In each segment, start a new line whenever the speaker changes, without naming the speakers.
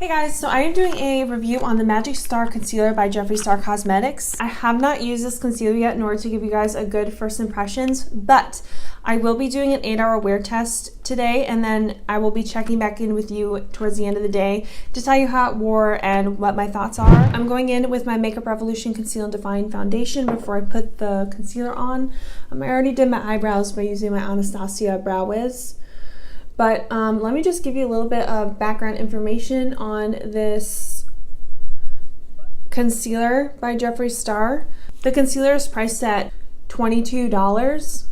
Hey guys, so I am doing a review on the Megastar concealer by Jeffree Star Cosmetics. I have not used this concealer yet in order to give you guys a good first impressions, but I will be doing an 8-hour wear test today, and then I will be checking back in with you towards the end of the day to tell you how it wore and what my thoughts are. I'm going in with my Makeup Revolution Conceal and Define Foundation before I put the concealer on. I already did my eyebrows by using my Anastasia Brow Wiz. But let me just give you a little bit of background information on this concealer by Jeffree Star. The concealer is priced at $22.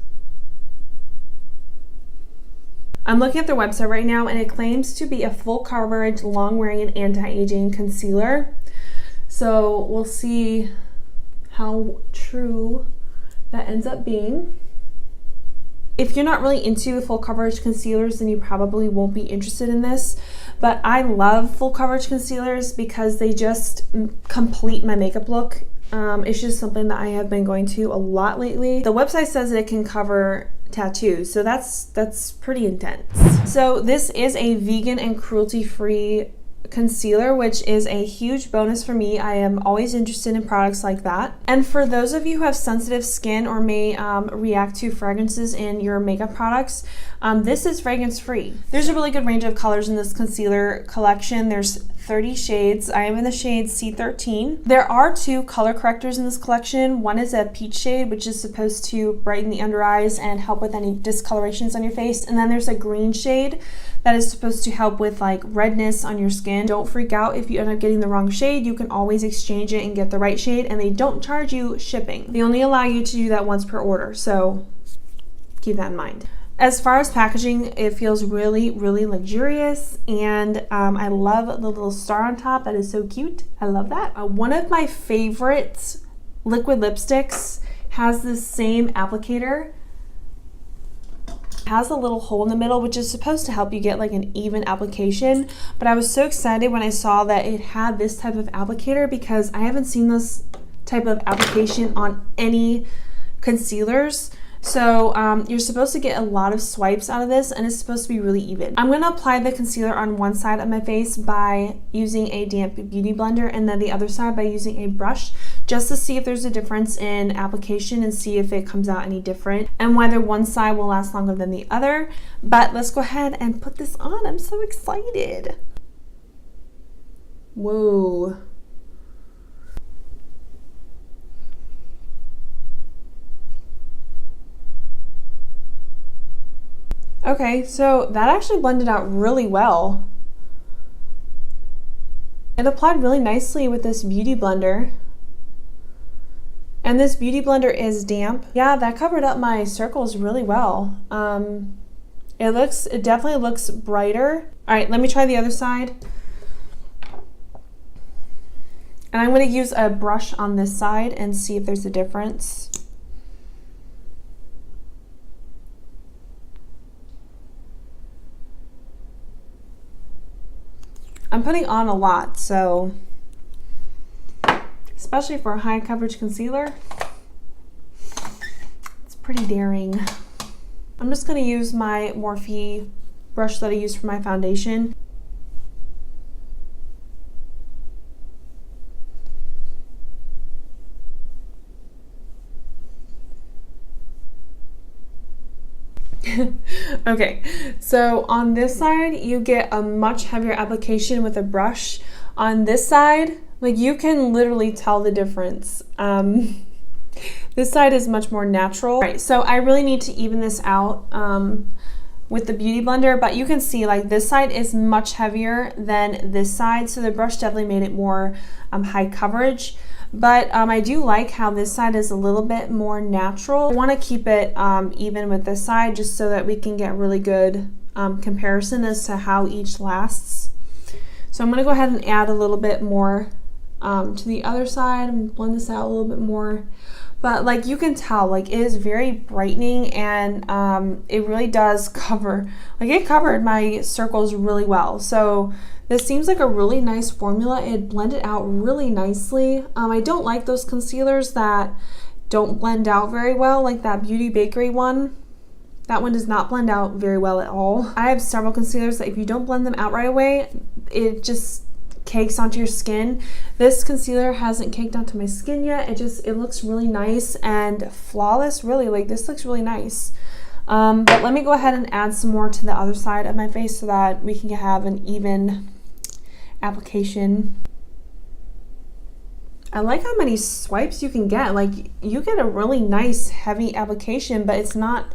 I'm looking at their website right now, and it claims to be a full coverage, long-wearing, and anti-aging concealer. So we'll see how true that ends up being. If you're not really into full coverage concealers, then you probably won't be interested in this. But I love full coverage concealers because they just complete my makeup look. It's just something that I have been going to a lot lately. The website says that it can cover tattoos, so that's pretty intense. So this is a vegan and cruelty-free concealer, which is a huge bonus for me. I am always interested in products like that. And for those of you who have sensitive skin or may react to fragrances in your makeup products, this is fragrance free. There's a really good range of colors in this concealer collection. There's 30 shades. I am in the shade C13. There are 2 color correctors in this collection. One is a peach shade, which is supposed to brighten the under eyes and help with any discolorations on your face. And then there's a green shade that is supposed to help with like redness on your skin. Don't freak out if you end up getting the wrong shade. You can always exchange it and get the right shade, and they don't charge you shipping. They only allow you to do that once per order, so keep that in mind. As far as packaging, it feels really, really luxurious, and I love the little star on top. That is so cute. I love that. One of my favorite liquid lipsticks has this same applicator. Has a little hole in the middle, which is supposed to help you get like an even application, but I was so excited when I saw that it had this type of applicator because I haven't seen this type of application on any concealers. So you're supposed to get a lot of swipes out of this, and it's supposed to be really even. I'm going to apply the concealer on one side of my face by using a damp beauty blender, and then the other side by using a brush, just to see if there's a difference in application and see if it comes out any different and whether one side will last longer than the other. But let's go ahead and put this on. I'm so excited. Whoa. Okay, so that actually blended out really well. It applied really nicely with this beauty blender. And this beauty blender is damp. Yeah, that covered up my circles really well. It definitely looks brighter. All right, let me try the other side. And I'm going to use a brush on this side and see if there's a difference. I'm putting on a lot, so especially for a high coverage concealer, it's pretty daring. I'm just going to use my Morphe brush that I use for my foundation. Okay, so on this side you get a much heavier application with a brush. On this side, like, you can literally tell the difference. This side is much more natural. All right, so I really need to even this out with the beauty blender, but you can see like this side is much heavier than this side, so the brush definitely made it more high coverage. But I do like how this side is a little bit more natural. I want to keep it even with this side just so that we can get really good comparison as to how each lasts. So I'm going to go ahead and add a little bit more to the other side and blend this out a little bit more. But like you can tell, like it is very brightening, and it really does cover, like it covered my circles really well. So this seems like a really nice formula. It blended out really nicely. I don't like those concealers that don't blend out very well, like that Beauty Bakery one. That one does not blend out very well at all. I have several concealers that if you don't blend them out right away, it just cakes onto your skin. This concealer hasn't caked onto my skin yet. It looks really nice and flawless, really. Like, this looks really nice. But let me go ahead and add some more to the other side of my face so that we can have an even application. I like how many swipes you can get. Like, you get a really nice heavy application, but it's not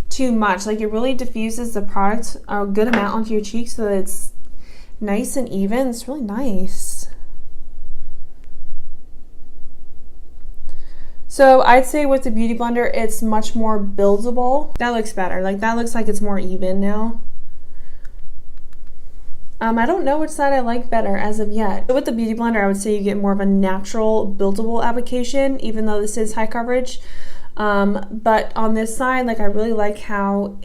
too much. Like, it really diffuses the product a good amount onto your cheeks so that it's nice and even. It's really nice. So I'd say with the Beauty Blender, it's much more buildable. That looks better. Like, that looks like it's more even now. I don't know which side I like better as of yet. But with the Beauty Blender, I would say you get more of a natural buildable application, even though this is high coverage. But on this side, like, I really like how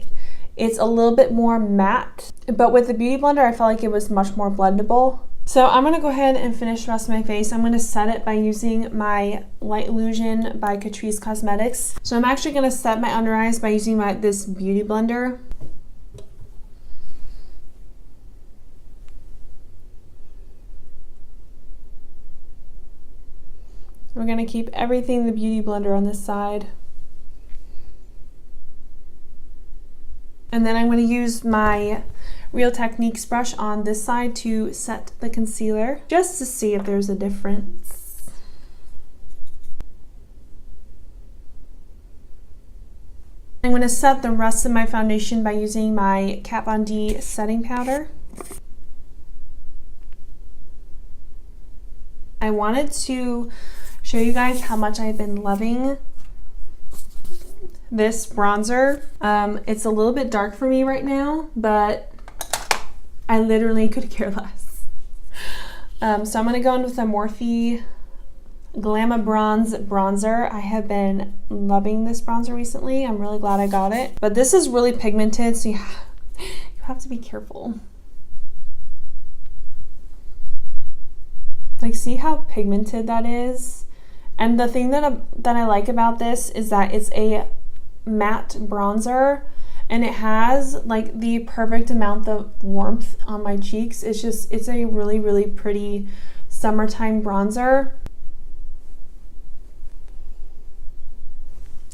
it's a little bit more matte. But with the Beauty Blender, I felt like it was much more blendable. So I'm gonna go ahead and finish the rest of my face. I'm gonna set it by using my Light Illusion by Catrice Cosmetics. So I'm actually gonna set my under eyes by using this Beauty Blender. We're gonna keep everything the Beauty Blender on this side. And then I'm gonna use my Real Techniques brush on this side to set the concealer, just to see if there's a difference. I'm gonna set the rest of my foundation by using my Kat Von D setting powder. I wanted to show you guys how much I've been loving this bronzer. It's a little bit dark for me right now, but I literally could care less. So I'm gonna go in with a Morphe Glamabronze bronzer. I have been loving this bronzer recently. I'm really glad I got it. But this is really pigmented, so you have to be careful. Like, see how pigmented that is? And the thing that I like about this is that it's a matte bronzer and it has like the perfect amount of warmth on my cheeks. It's a really, really pretty summertime bronzer.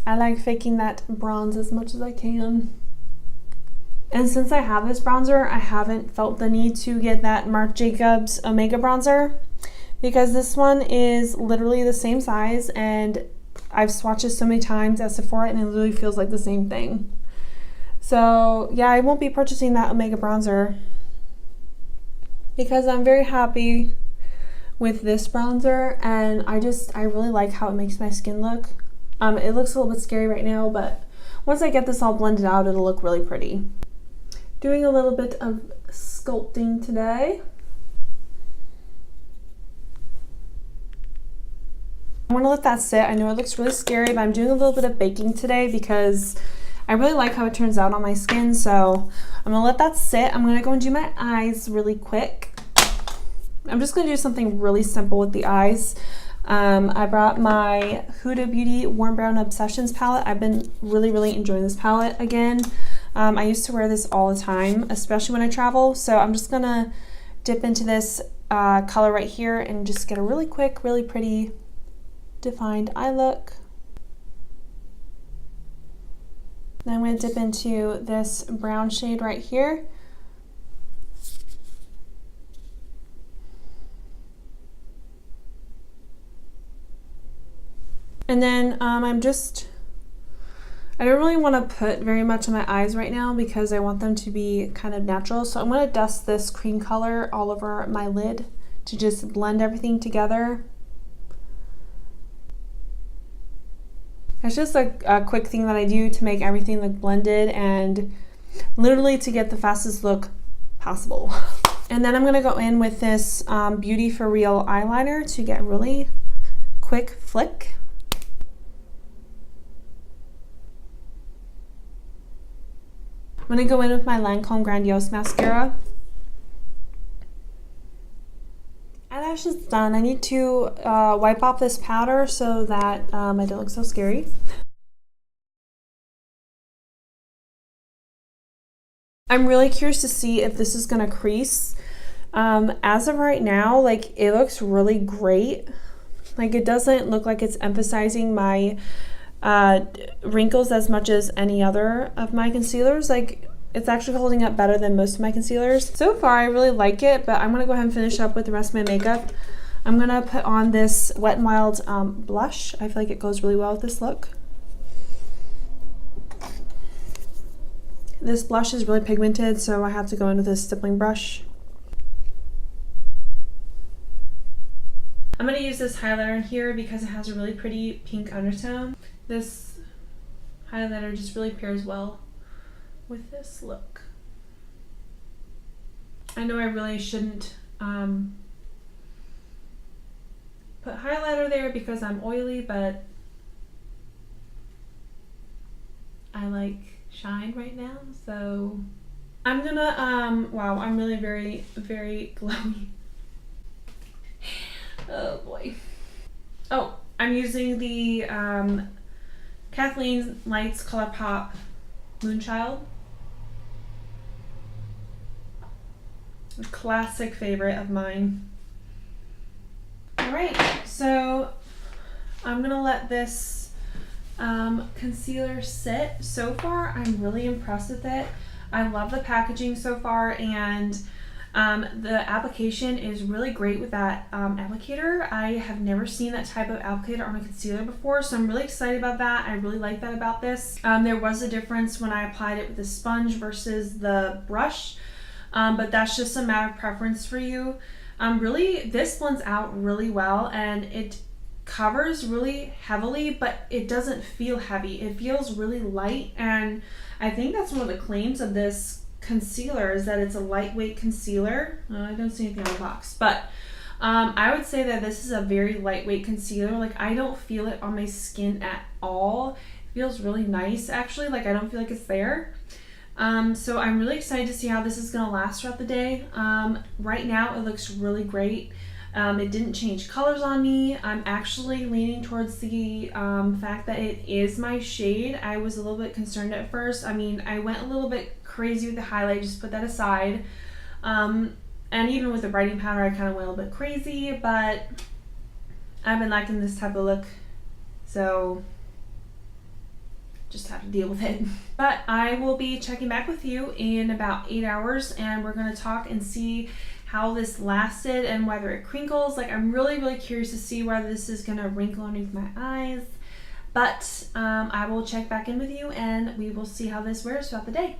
I like faking that bronze as much as I can. And since I have this bronzer, I haven't felt the need to get that Marc Jacobs Omega bronzer, because this one is literally the same size and I've swatched it so many times at Sephora and it literally feels like the same thing. So yeah, I won't be purchasing that Omega bronzer because I'm very happy with this bronzer, and I really like how it makes my skin look. It looks a little bit scary right now, but once I get this all blended out, it'll look really pretty. Doing a little bit of sculpting today. I want to let that sit. I know it looks really scary, but I'm doing a little bit of baking today because I really like how it turns out on my skin. So I'm gonna let that sit. I'm gonna go and do my eyes really quick. I'm just gonna do something really simple with the eyes. I brought my Huda Beauty Warm Brown Obsessions palette. I've been really enjoying this palette again. I used to wear this all the time, especially when I travel. So I'm just gonna dip into this color right here and just get a really quick, really pretty defined eye look. Then I'm going to dip into this brown shade right here. And then I don't really want to put very much on my eyes right now because I want them to be kind of natural. So I'm going to dust this cream color all over my lid to just blend everything together. It's just a quick thing that I do to make everything look blended and literally to get the fastest look possible. And then I'm going to go in with this Beauty For Real eyeliner to get a really quick flick. I'm going to go in with my Lancome Grandiose mascara. Eyelashes done. I need to wipe off this powder so that I don't look so scary. I'm really curious to see if this is going to crease As of right now, like, it looks really great. Like, it doesn't look like it's emphasizing my wrinkles as much as any other of my concealers. Like, it's actually holding up better than most of my concealers. So far, I really like it, but I'm gonna go ahead and finish up with the rest of my makeup. I'm gonna put on this Wet n Wild blush. I feel like it goes really well with this look. This blush is really pigmented, so I have to go in with this stippling brush. I'm going to use this highlighter in here because it has a really pretty pink undertone. This highlighter just really pairs well with this look. I know I really shouldn't put highlighter there because I'm oily, but I like shine right now, so I'm gonna wow, I'm really very, very glowy. Oh boy. Oh, I'm using the Kathleen Lights Colourpop Moonchild. A classic favorite of mine. Alright, so I'm gonna let this concealer sit. So far, I'm really impressed with it. I love the packaging so far, and the application is really great with that applicator. I have never seen that type of applicator on a concealer before, so I'm really excited about that. I really like that about this. There was a difference when I applied it with the sponge versus the brush, but that's just a matter of preference for you. Really, this blends out really well, and it covers really heavily, but it doesn't feel heavy. It feels really light, and I think that's one of the claims of this concealer is that it's a lightweight concealer. I don't see anything on the box, but I would say that this is a very lightweight concealer. Like, I don't feel it on my skin at all. It feels really nice, actually. Like, I don't feel like it's there. So I'm really excited to see how this is going to last throughout the day. Right now, it looks really great. It didn't change colors on me. I'm actually leaning towards the fact that it is my shade. I was a little bit concerned at first. I mean, I went a little bit crazy with the highlight, just put that aside. And even with the writing powder, I kind of went a little bit crazy, but I've been liking this type of look, so just have to deal with it. But I will be checking back with you in about 8 hours, and we're going to talk and see how this lasted and whether it crinkles. Like, I'm really, really curious to see whether this is going to wrinkle underneath my eyes. But I will check back in with you, and we will see how this wears throughout the day.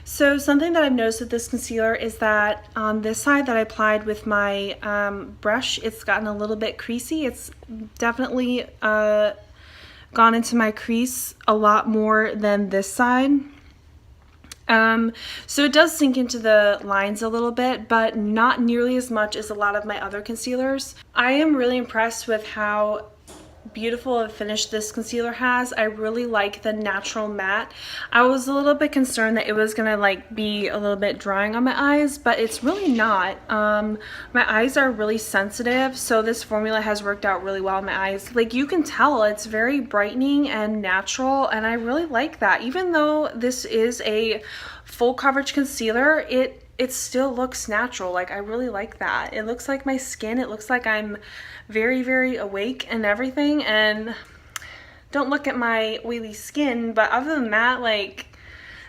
So something that I've noticed with this concealer is that on this side that I applied with my brush, it's gotten a little bit creasy. It's definitely gone into my crease a lot more than this side. So it does sink into the lines a little bit, but not nearly as much as a lot of my other concealers. I am really impressed with how beautiful a finish this concealer has. I really like the natural matte. I was a little bit concerned that it was gonna like be a little bit drying on my eyes, but it's really not. My eyes are really sensitive, so this formula has worked out really well in my eyes. Like, you can tell it's very brightening and natural, and I really like that. Even though this is a full coverage concealer, it still looks natural. Like, I really like that. It looks like my skin. It looks like I'm very, very awake and everything. And don't look at my oily skin, but other than that, like,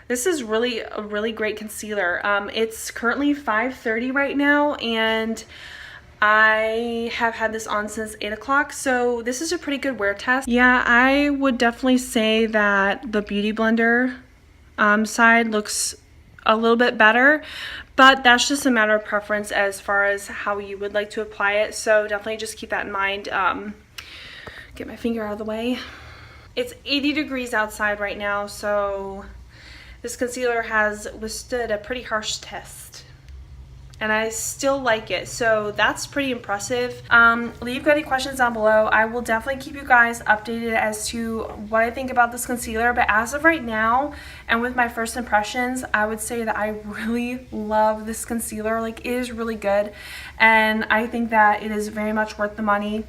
this is really a really great concealer. It's currently 5:30 right now, and I have had this on since 8 o'clock, so this is a pretty good wear test. Yeah, I would definitely say that the Beauty Blender side looks a little bit better, but that's just a matter of preference as far as how you would like to apply it, so definitely just keep that in mind. Get my finger out of the way. It's 80 degrees outside right now, so this concealer has withstood a pretty harsh test, and I still like it, so that's pretty impressive. Leave any questions down below. I will definitely keep you guys updated as to what I think about this concealer, but as of right now, and with my first impressions, I would say that I really love this concealer. Like, it is really good, and I think that it is very much worth the money.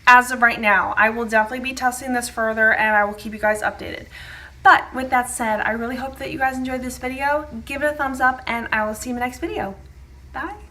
As of right now, I will definitely be testing this further, and I will keep you guys updated. But with that said, I really hope that you guys enjoyed this video. Give it a thumbs up, and I will see you in the next video. Bye.